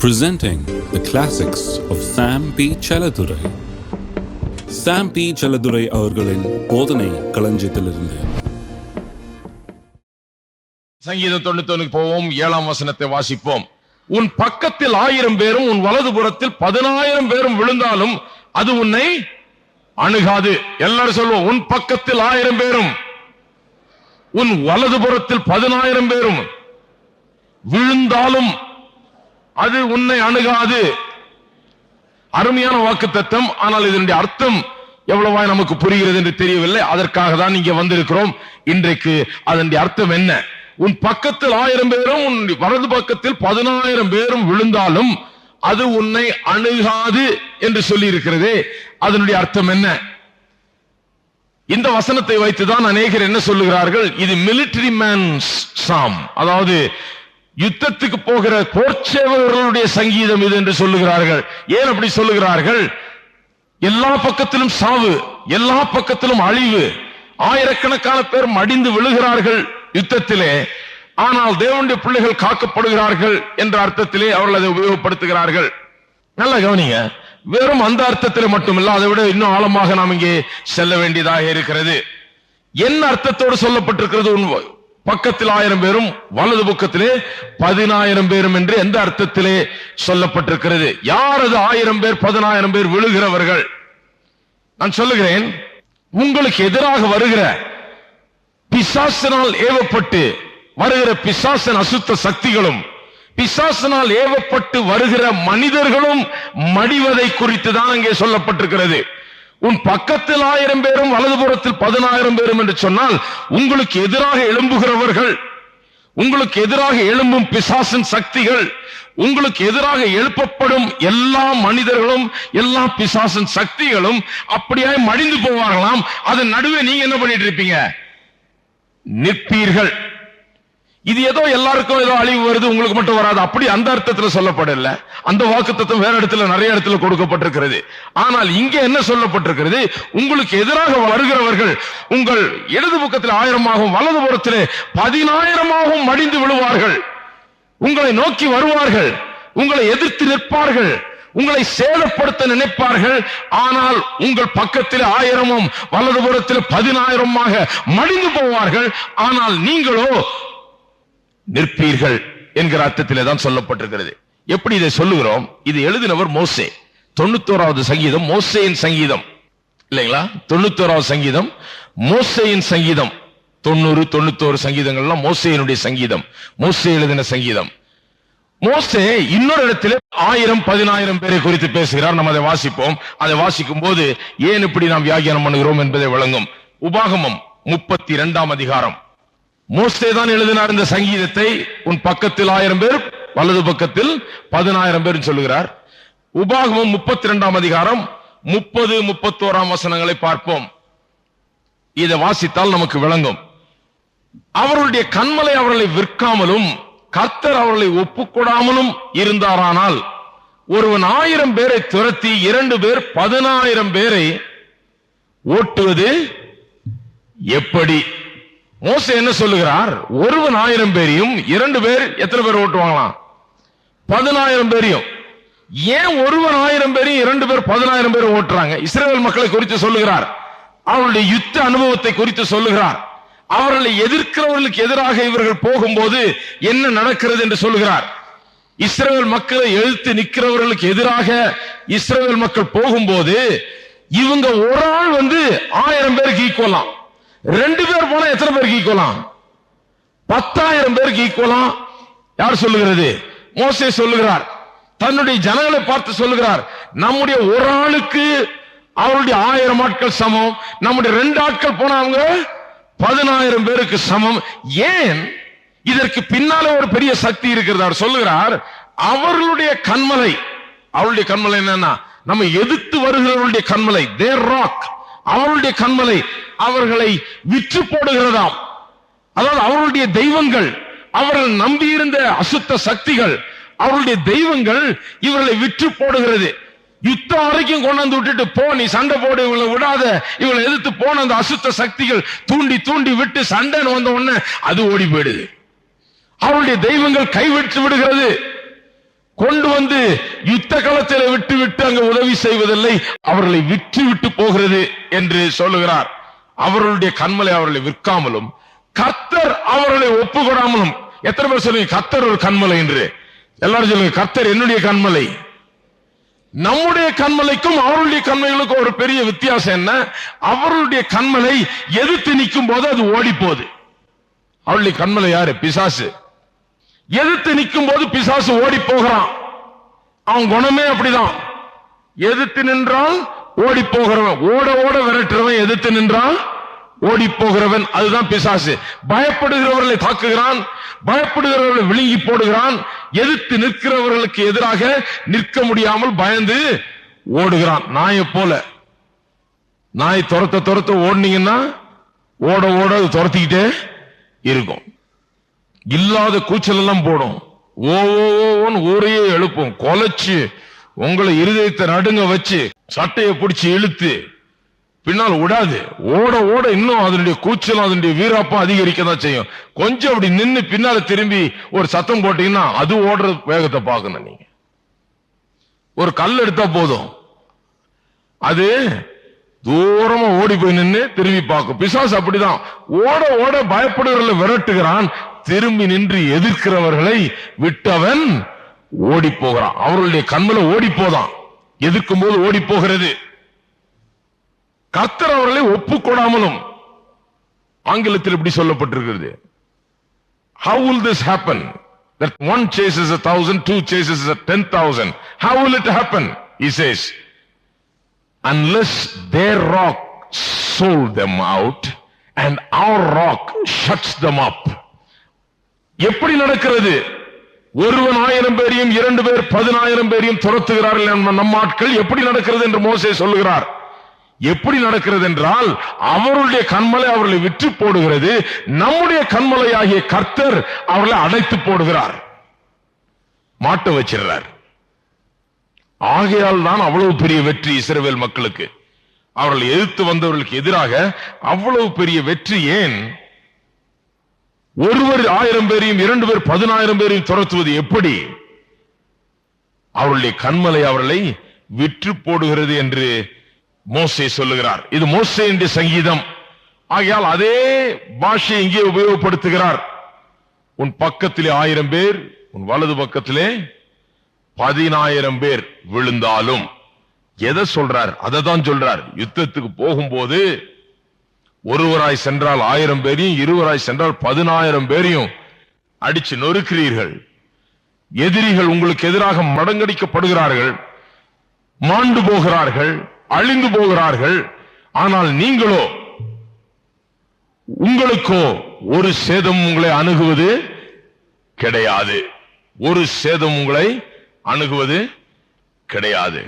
Presenting the classics of Sam P. Chaladurai. Sam P. Chaladurai அவர்களின் போதனை களஞ்சியத்திலிருந்து சங்கீதம் 91 போவோம். 7ஆம் வசனத்தை வாசிப்போம். உன் பக்கத்தில் 1000 பேரும் உன் வலதுபுறத்தில் 10000 பேரும் விழுந்தாலும் அது உன்னை அணுகாது. எல்லாரும் சொல்லுவோம், உன் பக்கத்தில் 1000 பேரும் உன் வலதுபுறத்தில் 10000 பேரும் விழுந்தாலும் அது உன்னை அணுகாது. அருமையான வாக்குத்தத்தம். ஆனால் இதனுடைய அர்த்தம் எவ்வளவாய் நமக்கு புரிகிறது என்று தெரியவில்லை. அதற்காக தான் இங்கே வந்திருக்கிறோம். இன்றைக்கு அதனுடைய அர்த்தம் என்ன? உன் பக்கத்தில் 1000 பேரும் உன் வலது பக்கத்தில் 10000 பேரும் விழுந்தாலும் அது உன்னை அணுகாது என்று சொல்லி இருக்கிறதே, அதனுடைய அர்த்தம் என்ன? இந்த வசனத்தை வைத்துதான் அநேகர் என்ன சொல்லுகிறார்கள், இது மிலிட்டரி மேன்ஸ் சாம், அதாவது யுத்தத்துக்கு போகிற போர்ச்சேவர்களுடைய சங்கீதம் இது என்று சொல்லுகிறார்கள். ஏன் அப்படி சொல்லுகிறார்கள்? எல்லா பக்கத்திலும் சாவு, எல்லா பக்கத்திலும் அழிவு, ஆயிரக்கணக்கான பேர் மடிந்து விழுகிறார்கள் யுத்தத்திலே. ஆனால் தேவனுடைய பிள்ளைகள் காக்கப்படுகிறார்கள் என்ற அர்த்தத்திலே அவர்கள் அதை உபயோகப்படுத்துகிறார்கள். நல்லா கவனிங்க. வெறும் அந்த அர்த்தத்தில் மட்டுமில்ல, அதை விட இன்னும் ஆழமாக நாம் இங்கே செல்ல வேண்டியதாக இருக்கிறது. என்ன அர்த்தத்தோடு சொல்லப்பட்டிருக்கிறது? பக்கத்தில் 1000 பேரும் வலது பக்கத்திலே 10000 பேரும் என்று எந்த அர்த்தத்திலே சொல்லப்பட்டிருக்கிறது? யார் அது 1000 பேர் 10000 பேர் விழுகிறவர்கள்? நான் சொல்லுகிறேன், உங்களுக்கு எதிராக வருகிற பிசாசினால் ஏவப்பட்டு வருகிற பிசாசன் அசுத்த சக்திகளும் பிசாசினால் ஏவப்பட்டு வருகிற மனிதர்களும் மடிவதை குறித்து தான் அங்கே சொல்லப்பட்டிருக்கிறது. உன் பக்கத்தில் 1000 பேரும் வலதுபுறத்தில் 10000 பேரும் என்று சொன்னால் உங்களுக்கு எதிராக எழும்புகிறவர்கள், உங்களுக்கு எதிராக எழும்பும் பிசாசின் சக்திகள், உங்களுக்கு எதிராக எழுப்பப்படும் எல்லா மனிதர்களும் எல்லா பிசாசின் சக்திகளும் அப்படியாய் மடிந்து போவார்களாம். அதன் நடுவே நீங்க என்ன பண்ணிட்டு இருப்பீங்க? நிற்பீர்கள். இது ஏதோ எல்லாருக்கும் ஏதோ அழிவு வருது, உங்களுக்கு மட்டும் வராது, அப்படி அந்த அர்த்தத்தில் சொல்லப்படல. அந்த வாக்குத்தத்தம் வேற இடத்துல நிறைய இடத்துல கொடுக்கப்பட்டிருக்கிறது. ஆனால் இங்கே என்ன சொல்லப்பட்டிருக்கிறது? உங்களுக்கு எதிராக வருகிறவர்கள் உங்கள் இடது பக்கத்தில் 1000 வலது புறத்திலே 10000 மடிந்து விழுவார்கள். உங்களை நோக்கி வருவார்கள், உங்களை எதிர்த்து நிற்பார்கள், உங்களை சேதப்படுத்த நினைப்பார்கள். ஆனால் உங்கள் பக்கத்தில் 1000 வலது புறத்தில் 10000 மடிந்து போவார்கள். ஆனால் நீங்களோ நிற்பீர்கள் என்கிற அர்த்தத்திலே தான் சொல்லப்பட்டிருக்கிறது. எப்படி இதை சொல்லுகிறோம்? இது எழுதினவர் மோசே. 91வது சங்கீதம் மோசேயின் சங்கீதம் இல்லைங்களா? 91வது சங்கீதம் மோசேயின் சங்கீதம். 90, 91 சங்கீதங்கள்லாம் மோசேயினுடைய சங்கீதம், மோசே எழுதின சங்கீதம். மோசே இன்னொரு இடத்திலே 1000 10000 பேரை குறித்து பேசுகிறார். நம்ம அதை வாசிப்போம். அதை வாசிக்கும் போது ஏன் இப்படி நாம் வியாக்கியானம் பண்ணுகிறோம் என்பதை விளங்கும். உபாகமம் 32ஆம் அதிகாரம். மோசே தான் எழுதினார் இந்த சங்கீதத்தை. உன் பக்கத்தில் 1000 பேர் வலது பக்கத்தில் 10000 பேர் சொல்லுகிறார். உபாகமம் 32ஆம் அதிகாரம் 30, 31ஆம் வசனங்களை பார்ப்போம். இதை வாசித்தால் நமக்கு விளங்கும். அவர்களுடைய கன்மலை அவர்களை விற்காமலும் கர்த்தர் அவர்களை ஒப்புக்கொடாமலும் இருந்தாரானால் ஒருவன் 1000 பேரை துரத்தி 2 பேர் 10000 பேரை ஓட்டுவது எப்படி? மோசே என்ன சொல்லுகிறார்? ஒருவன் 1000 பேரையும் 2 பேர் எத்தனை பேர் ஓட்டுவாங்களாம்? 10000 பேரையும். ஏன் ஒருவன் 1000 பேரையும் 2 பேர் 10000 பேர் ஓட்டுறாங்க? இஸ்ரவேல் மக்களை குறித்து சொல்லுகிறார். அவருடைய யுத்த அனுபவத்தை குறித்து சொல்லுகிறார். அவர்களை எதிர்க்கிறவர்களுக்கு எதிராக இவர்கள் போகும்போது என்ன நடக்கிறது என்று சொல்லுகிறார். இஸ்ரவேல் மக்களை எதிர்த்து நிற்கிறவர்களுக்கு எதிராக இஸ்ரவேல் மக்கள் போகும்போது இவங்க ஒரு ஆள் 1000 பேருக்கு ஈக்குவலாம். 2 பேர் போனா எத்தனை பேருக்கு ஈக்குவலாம்? 10000 பேருக்கு ஈக்குவலாம். யார் சொல்லுகிறது? மோசே சொல்லுகிறார். தன்னுடைய ஜனங்களை பார்த்து சொல்லுகிறார், நம்முடைய ஒரு ஆளுக்கு அவருடைய 1000 ஆட்கள் சமம், நம்முடைய 2 ஆட்கள் போனா அவங்க 10000 பேருக்கு சமம். ஏன்? இதற்கு பின்னால ஒரு பெரிய சக்தி இருக்கிறது. அவர் சொல்லுகிறார், அவர்களுடைய கன்மலை, அவருடைய கன்மலை என்னன்னா நம்ம எதிர்த்து வருகிறவர்களுடைய கன்மலை, தேர் ராக், அவருடைய கன்மலை அவர்களை விற்று போடுகிறதாம். அதாவது அவர்களுடைய தெய்வங்கள், அவர்கள் நம்பியிருந்த அசுத்த சக்திகள், அவர்களுடைய தெய்வங்கள் இவர்களை விற்று போடுகிறது. யுத்தம் வரைக்கும் கொண்டாந்து விட்டுட்டு போ, நீ சண்டை போடு, இவங்களை விடாத, இவங்களை எதிர்த்து போன அந்த அசுத்த சக்திகள் தூண்டி தூண்டி விட்டு சண்டைன்னு வந்த உடனே அது ஓடி போயிடுது. அவருடைய தெய்வங்கள் கைவிட்டு விடுகிறது. கொண்டு வந்து யுத்த களத்தில் விட்டு விட்டு அங்க உதவி செய்வதில்லை, அவர்களை விற்று விட்டு போகிறது என்று சொல்லுகிறார். அவர்களுடைய கண்மலை அவர்களை விற்காமலும் கர்த்தர் அவர்களை ஒப்புக்கொடாமலும். எத்தனை பேர் சொல்லுங்க கர்த்தர் ஒரு கண்மலை என்று? எல்லாரும் சொல்லுங்க கர்த்தர் என்னுடைய கண்மலை. நம்முடைய கண்மலைக்கும் அவருடைய கண்மலைகளுக்கும் ஒரு பெரிய வித்தியாசம் என்ன? அவருடைய கண்மலை எதிர்த்து நிற்கும் போது அது ஓடி போகுது. அவருடைய கண்மலை யாரு? பிசாசு. எதிர்த்து நிற்கும் போது பிசாசு ஓடி போகிறான். அவன் குணமே அப்படிதான். எதிர்த்து நின்றால் ஓடி போகிறவன், ஓட ஓட விரட்டுறவன். எதிர்த்து நின்றால் ஓடி போகிறவன், அதுதான் பிசாசு. பயப்படுகிறவர்களை தாக்குகிறான், பயப்படுகிறவர்களை விழுங்கி போடுகிறான். எதிர்த்து நிற்கிறவர்களுக்கு எதிராக நிற்க முடியாமல் பயந்து ஓடுகிறான். நாயை போல. நாய் துரத்த துரத்த ஓடுனீங்கன்னா ஓட ஓட அது துரத்திக்கிட்டே இருக்கும். இல்லாத கூச்சல் எல்லாம் போடும், ஓன்னு ஊரையே எழுப்பும், கொலைச்சு உங்களை இருதயத்தை நடுங்க வச்சு சட்டையை பிடிச்சு இழுத்து பின்னால் விடாது. ஓட ஓட இன்னும் அதனுடைய கூச்சலும் அதனுடைய வீராப்பம் அதிகரிக்க தான் செய்யும். கொஞ்சம் அப்படி நின்று பின்னால திரும்பி ஒரு சத்தம் போட்டீங்கன்னா அது ஓடுற வேகத்தை பார்க்கணும். நீங்க ஒரு கல் எடுத்தா போதும், அது தூரமா ஓடி போய் நின்று திரும்பி பார்க்கும். பிசாசு அப்படிதான், ஓட ஓட பயப்படுகிறவர்களை விரட்டுகிறான், திரும்பி நின்று எதிர்க்கிறவர்களை விட்டவன் ஓடி போகிறான். அவர்களுடைய கண்மலை ஓடி போதான், எதிர்க்கும் போது ஓடி போகிறது. கர்த்தர் அவர்களை ஒப்புக்கொடாமலும். ஆங்கிலத்தில் இப்படி சொல்லப்பட்டிருக்கிறது, how will this happen that one chases 1,000, two chases 10,000? How will it happen? He says, unless their rock sold them out and our rock shuts them up. எப்படி நடக்கிறது? ஒருவன் 1000 பேரையும் 2 பேர் 10,000 பேரையும் துரத்துகிறார்கள் நம் ஆட்கள். எப்படி நடக்கிறது என்று மோசே சொல்லுகிறார். எப்படி நடக்கிறது என்றால் அவருடைய கண்மலை அவர்களை விற்று போடுகிறது, நம்முடைய கண்மலை ஆகிய கர்த்தர் அவர்களை அடைத்து போடுகிறார், மாட்ட வச்சிருக்கிறார். ஆகையால் தான் அவ்வளவு பெரிய வெற்றி இஸ்ரவேல் மக்களுக்கு. அவர்கள் எதிர்த்து வந்தவர்களுக்கு எதிராக அவ்வளவு பெரிய வெற்றி. ஏன்? ஒருவர் 1000 பேரையும் 2 பேர் 10,000 பேரையும் துரத்துவது எப்படி? அவருடைய கண்மலை அவர்களை விற்று போடுகிறது என்று மோசே சொல்லுகிறார். இது மோசேயுடைய சங்கீதம். ஆகையால் அதே பாஷையை இங்கே உபயோகப்படுத்துகிறார். உன் பக்கத்திலே 1000 பேர், உன் வலது பக்கத்திலே 10,000 பேர் விழுந்தாலும். எதை சொல்றார்? அதை தான் சொல்றார். யுத்தத்துக்கு போகும்போது ஒருவராய் சென்றால் 1000 பேரையும், இருவராய் சென்றால் 10,000 பேரையும் அடிச்சு நொறுக்கிறீர்கள். எதிரிகள் உங்களுக்கு எதிராக மடங்கடிக்கப்படுகிறார்கள், மாண்டு போகிறார்கள், அழிந்து போகிறார்கள். ஆனால் நீங்களோ, உங்களுக்கோ ஒரு சேதம் உங்களை அணுகுவது கிடையாது. ஒரு சேதம் உங்களை அணுகுவது கிடையாது.